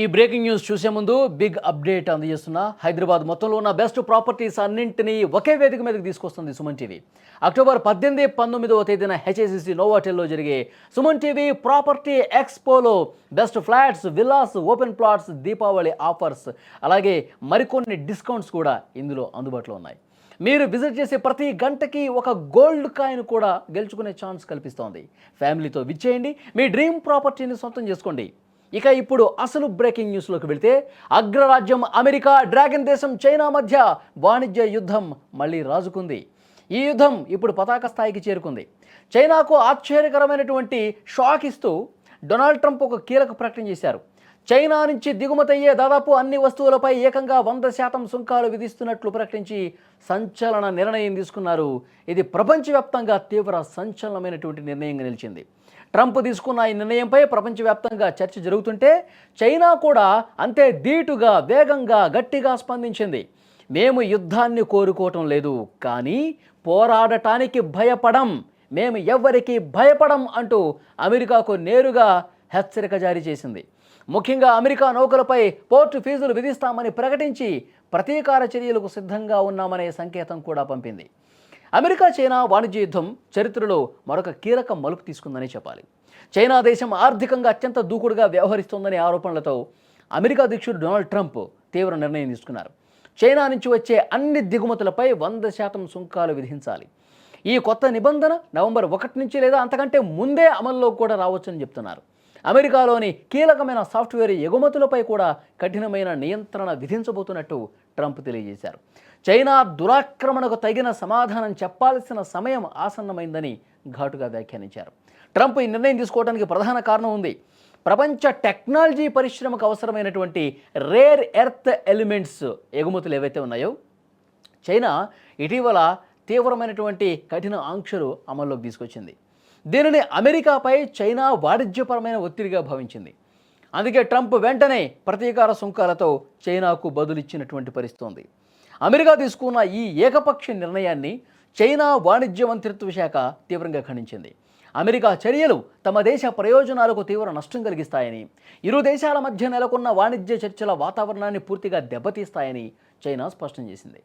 ఈ breaking news చూసే ముందు బిగ్ అప్డేట్ అందజేస్తున్నా. హైదరాబాద్ మొత్తంలో ఉన్న బెస్ట్ ప్రాపర్టీస్ అన్నింటినీ ఒకే వేదిక మీదకి తీసుకొస్తుంది సుమన్ టీవీ. అక్టోబర్ 18, 19వ తేదీన హెచ్ఎస్సిసి నోవాటెల్లో జరిగే సుమన్ టీవీ ప్రాపర్టీ ఎక్స్పోలో best flats, villas, open plots, Deepavali offers, అలాగే మరికొన్ని డిస్కౌంట్స్ కూడా ఇందులో అందుబాటులో ఉన్నాయి. మీరు విజిట్ చేసే ప్రతి గంటకి ఒక గోల్డ్ కాయిన్ కూడా గెలుచుకునే ఛాన్స్ కల్పిస్తోంది. ఫ్యామిలీతో విచ్చేయండి, మీ డ్రీమ్ ప్రాపర్టీని సొంతం చేసుకోండి. ఇక ఇప్పుడు అసలు బ్రేకింగ్ న్యూస్లోకి వెళితే, అగ్రరాజ్యం అమెరికా, డ్రాగన్ దేశం చైనా మధ్య వాణిజ్య యుద్ధం మళ్ళీ రాజుకుంది. ఈ యుద్ధం ఇప్పుడు పతాక స్థాయికి చేరుకుంది. చైనాకు ఆశ్చర్యకరమైనటువంటి షాక్ ఇస్తూ డొనాల్డ్ ట్రంప్ ఒక కీలక ప్రకటన చేశారు. చైనా నుంచి దిగుమతయ్యే దాదాపు అన్ని వస్తువులపై ఏకంగా 100% సుంకాలు విధిస్తున్నట్లు ప్రకటించి సంచలన నిర్ణయం తీసుకున్నారు. ఇది ప్రపంచవ్యాప్తంగా తీవ్ర సంచలనమైనటువంటి నిర్ణయంగా నిలిచింది. ట్రంప్ తీసుకున్న ఈ నిర్ణయంపై ప్రపంచవ్యాప్తంగా చర్చ జరుగుతుంటే, చైనా కూడా అంతే ధీటుగా, వేగంగా, గట్టిగా స్పందించింది. మేము యుద్ధాన్ని కోరుకోవటం లేదు, కానీ పోరాడటానికి భయపడం, మేము ఎవ్వరికీ భయపడం అంటూ అమెరికాకు నేరుగా హెచ్చరిక జారీ చేసింది. ముఖ్యంగా అమెరికా నౌకలపై పోర్టు ఫీజులు విధిస్తామని ప్రకటించి ప్రతీకార చర్యలకు సిద్ధంగా ఉన్నామనే సంకేతం కూడా పంపింది. అమెరికా చైనా వాణిజ్య యుద్ధం చరిత్రలో మరొక కీలక మలుపు తీసుకుందని చెప్పాలి. చైనా దేశం ఆర్థికంగా అత్యంత దూకుడుగా వ్యవహరిస్తోందనే ఆరోపణలతో అమెరికా అధ్యక్షుడు డొనాల్డ్ ట్రంప్ తీవ్ర నిర్ణయం తీసుకున్నారు. చైనా నుంచి వచ్చే అన్ని దిగుమతులపై 100% సుంకాలు విధించాలి. ఈ కొత్త నిబంధన నవంబర్ 1 నుంచి లేదా అంతకంటే ముందే అమల్లో కూడా రావచ్చని చెప్తున్నారు. అమెరికాలోని కీలకమైన సాఫ్ట్వేర్ ఎగుమతులపై కూడా కఠినమైన నియంత్రణ విధించబోతున్నట్టు ట్రంప్ తెలియజేశారు. చైనా దురాక్రమణకు తగిన సమాధానం చెప్పాల్సిన సమయం ఆసన్నమైందని ఘాటుగా వ్యాఖ్యానించారు. ట్రంప్ ఈ నిర్ణయం తీసుకోవడానికి ప్రధాన కారణం ఉంది. ప్రపంచ టెక్నాలజీ పరిశ్రమకు అవసరమైనటువంటి రేర్ ఎర్త్ ఎలిమెంట్స్ ఎగుమతులు ఏవైతే ఉన్నాయో, చైనా ఇటీవల తీవ్రమైనటువంటి కఠిన ఆంక్షలు అమల్లోకి తీసుకొచ్చింది. దీనిని అమెరికాపై చైనా వాణిజ్యపరమైన ఒత్తిడిగా భావించింది. అందుకే ట్రంప్ వెంటనే ప్రతీకార సుంకాలతో చైనాకు బదులిచ్చినటువంటి పరిస్థితి ఉంది. అమెరికా తీసుకున్న ఈ ఏకపక్ష నిర్ణయాన్ని చైనా వాణిజ్య మంత్రిత్వ శాఖ తీవ్రంగా ఖండించింది. అమెరికా చర్యలు తమ దేశ ప్రయోజనాలకు తీవ్ర నష్టం కలిగిస్తాయని, ఇరు దేశాల మధ్య నెలకొన్న వాణిజ్య చర్చల వాతావరణాన్ని పూర్తిగా దెబ్బతీస్తాయని చైనా స్పష్టం చేసింది.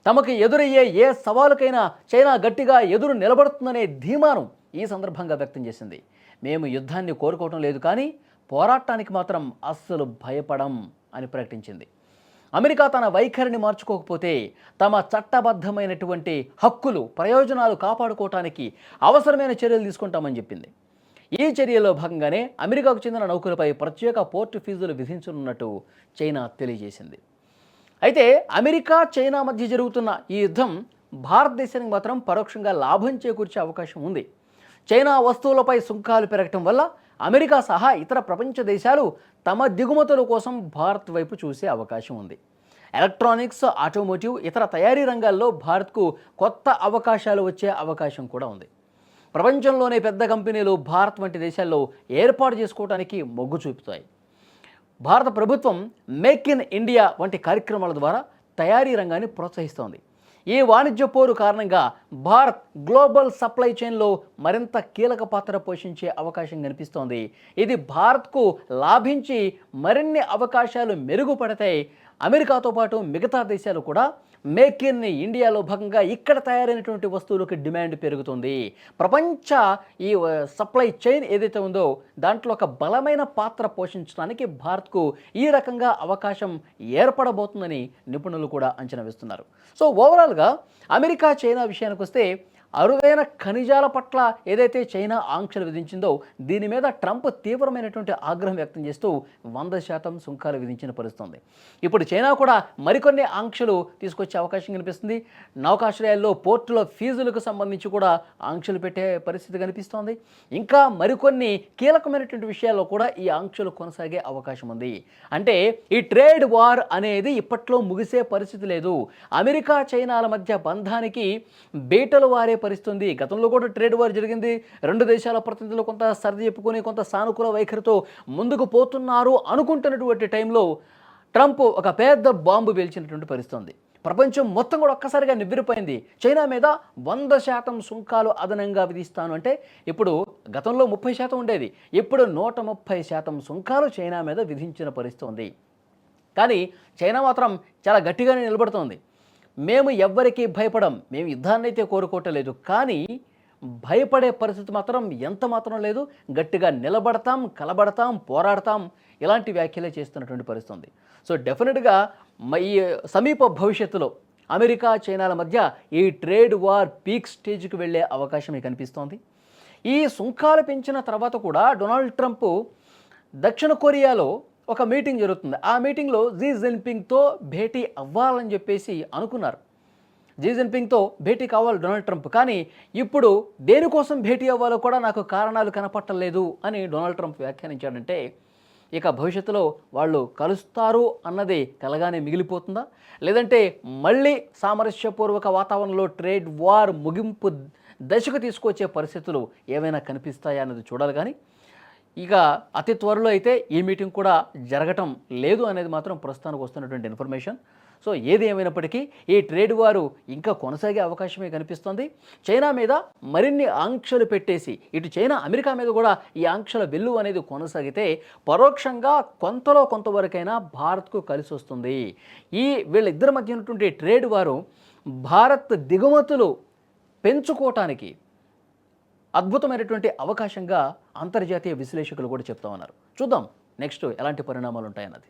తమకు ఎదురయ్యే ఏ సవాలుకైనా చైనా గట్టిగా ఎదురు నిలబడుతుందనే ధీమాను ఈ సందర్భంగా వ్యక్తం చేసింది. మేము యుద్ధాన్ని కోరుకోవటం లేదు, కానీ పోరాటానికి మాత్రం అస్సలు భయపడం అని ప్రకటించింది. అమెరికా తన వైఖరిని మార్చుకోకపోతే తమ చట్టబద్ధమైనటువంటి హక్కులు, ప్రయోజనాలు కాపాడుకోవటానికి అవసరమైన చర్యలు తీసుకుంటామని చెప్పింది. ఈ చర్యలో భాగంగానే అమెరికాకు చెందిన నౌకలపై ప్రత్యేక పోర్టు ఫీజులు విధించనున్నట్టు చైనా తెలియజేసింది. అయితే అమెరికా చైనా మధ్య జరుగుతున్న ఈ యుద్ధం భారతదేశానికి మాత్రం పరోక్షంగా లాభం చేకూర్చే అవకాశం ఉంది. చైనా వస్తువులపై సుంకాలు పెరగటం వల్ల అమెరికా సహా ఇతర ప్రపంచ దేశాలు తమ దిగుమతుల కోసం భారత్ వైపు చూసే అవకాశం ఉంది. ఎలక్ట్రానిక్స్, ఆటోమోటివ్, ఇతర తయారీ రంగాల్లో భారత్కు కొత్త అవకాశాలు వచ్చే అవకాశం కూడా ఉంది. ప్రపంచంలోనే పెద్ద కంపెనీలు భారత్ వంటి దేశాల్లో ఏర్పాటు చేసుకోవడానికి మొగ్గు చూపుతాయి. భారత ప్రభుత్వం మేక్ ఇన్ ఇండియా వంటి కార్యక్రమాల ద్వారా తయారీ రంగాన్ని ప్రోత్సహిస్తోంది. ఈ వాణిజ్య పోరు కారణంగా భారత్ గ్లోబల్ సప్లై చైన్లో మరింత కీలక పాత్ర పోషించే అవకాశం కనిపిస్తోంది. ఇది భారత్కు లాభించి మరిన్ని అవకాశాలు మెరుగుపడతాయి. అమెరికాతో పాటు మిగతా దేశాలు కూడా మేక్ ఇన్ ఇండియాలో భాగంగా ఇక్కడ తయారైనటువంటి వస్తువులకు డిమాండ్ పెరుగుతుంది. ప్రపంచ ఈ సప్లై చైన్ ఏదైతే ఉందో దాంట్లో ఒక బలమైన పాత్ర పోషించడానికి భారత్కు ఈ రకంగా అవకాశం ఏర్పడబోతుందని నిపుణులు కూడా అంచనా వేస్తున్నారు. సో ఓవరాల్గా అమెరికా చైనా విషయానికి వస్తే, అరుదైన ఖనిజాల పట్ల ఏదైతే చైనా ఆంక్షలు విధించిందో దీని మీద ట్రంప్ తీవ్రమైనటువంటి ఆగ్రహం వ్యక్తం చేస్తూ 100% సుంకాలు విధించిన పరిస్థితుంది. ఇప్పుడు చైనా కూడా మరికొన్ని ఆంక్షలు తీసుకొచ్చే అవకాశం కనిపిస్తుంది. నౌకాశ్రయాల్లో పోర్టుల ఫీజులకు సంబంధించి కూడా ఆంక్షలు పెట్టే పరిస్థితి కనిపిస్తోంది. ఇంకా మరికొన్ని కీలకమైనటువంటి విషయాల్లో కూడా ఈ ఆంక్షలు కొనసాగే అవకాశం ఉంది. అంటే ఈ ట్రేడ్ వార్ అనేది ఇప్పట్లో ముగిసే పరిస్థితి లేదు. అమెరికా చైనాల మధ్య బంధానికి బీటలు వారే పరిస్థితుంది. గతంలో కూడా ట్రేడ్ వార్ జరిగింది. రెండు దేశాల ప్రతినిధులు కొంత సర్ది చెప్పుకొని కొంత సానుకూల వైఖరితో ముందుకు పోతున్నారు అనుకుంటున్నటువంటి టైంలో ట్రంప్ ఒక పెద్ద బాంబు పేల్చినటువంటి పరిస్థితి ఉంది. ప్రపంచం మొత్తం కూడా ఒక్కసారిగా నివ్వెరపోయింది. చైనా మీద 100% సుంకాలు అదనంగా విధిస్తాను అంటే, ఇప్పుడు గతంలో 30% ఉండేది, ఇప్పుడు 130% సుంకాలు చైనా మీద విధించిన పరిస్థితి ఉంది. కానీ చైనా మాత్రం చాలా గట్టిగానే నిలబడుతోంది. మేము ఎవ్వరికీ భయపడం, మేము యుద్ధాన్నైతే కోరుకోవటలేదు, కానీ భయపడే పరిస్థితి మాత్రం ఎంత మాత్రం లేదు, గట్టిగా నిలబడతాం, కలబడతాం, పోరాడతాం, ఇలాంటి వ్యాఖ్యలే చేస్తున్నటువంటి పరిస్థితి ఉంది. సో డెఫినెట్గా ఈ సమీప భవిష్యత్తులో అమెరికా చైనాల మధ్య ఈ ట్రేడ్ వార్ పీక్ స్టేజ్కి వెళ్ళే అవకాశం కనిపిస్తోంది. ఈ సుంకాలు పెంచిన తర్వాత కూడా డొనాల్డ్ ట్రంప్ దక్షిణ కొరియాలో ఒక మీటింగ్ జరుగుతుంది. ఆ మీటింగ్లో జీ జిన్పింగ్తో భేటీ అవ్వాలని చెప్పేసి అనుకున్నారు. జీ జిన్పింగ్తో భేటీ కావాలి డొనాల్డ్ ట్రంప్, కానీ ఇప్పుడు దేనికోసం భేటీ అవ్వాలో కూడా నాకు కారణాలు కనపట్టలేదు అని డొనాల్డ్ ట్రంప్ వ్యాఖ్యానించాడంటే, ఇక భవిష్యత్తులో వాళ్ళు కలుస్తారు అన్నది కలగానే మిగిలిపోతుందా, లేదంటే మళ్ళీ సామరస్యపూర్వక వాతావరణంలో ట్రేడ్ వార్ ముగింపు దశకు తీసుకొచ్చే పరిస్థితులు ఏమైనా కనిపిస్తాయా అన్నది చూడాలి. కానీ ఇక అతి త్వరలో అయితే ఈ మీటింగ్ కూడా జరగటం లేదు అనేది మాత్రం ప్రస్తుతానికి వస్తున్నటువంటి ఇన్ఫర్మేషన్. సో ఏది ఏమైనప్పటికీ ఈ ట్రేడ్ వారు ఇంకా కొనసాగే అవకాశమే కనిపిస్తుంది. చైనా మీద మరిన్ని ఆంక్షలు పెట్టేసి ఇటు చైనా అమెరికా మీద కూడా ఈ ఆంక్షల వెల్లు అనేది కొనసాగితే పరోక్షంగా కొంతలో కొంతవరకైనా భారత్కు కలిసి వస్తుంది. ఈ వీళ్ళిద్దరి మధ్య ఉన్నటువంటి ట్రేడ్ వారు భారత్ దిగుమతులు పెంచుకోవటానికి అద్భుతమైనటువంటి అవకాశంగా అంతర్జాతీయ విశ్లేషకులు కూడా చెప్తా ఉన్నారు. చూద్దాం నెక్స్ట్ ఎలాంటి పరిణామాలు ఉంటాయన్నది.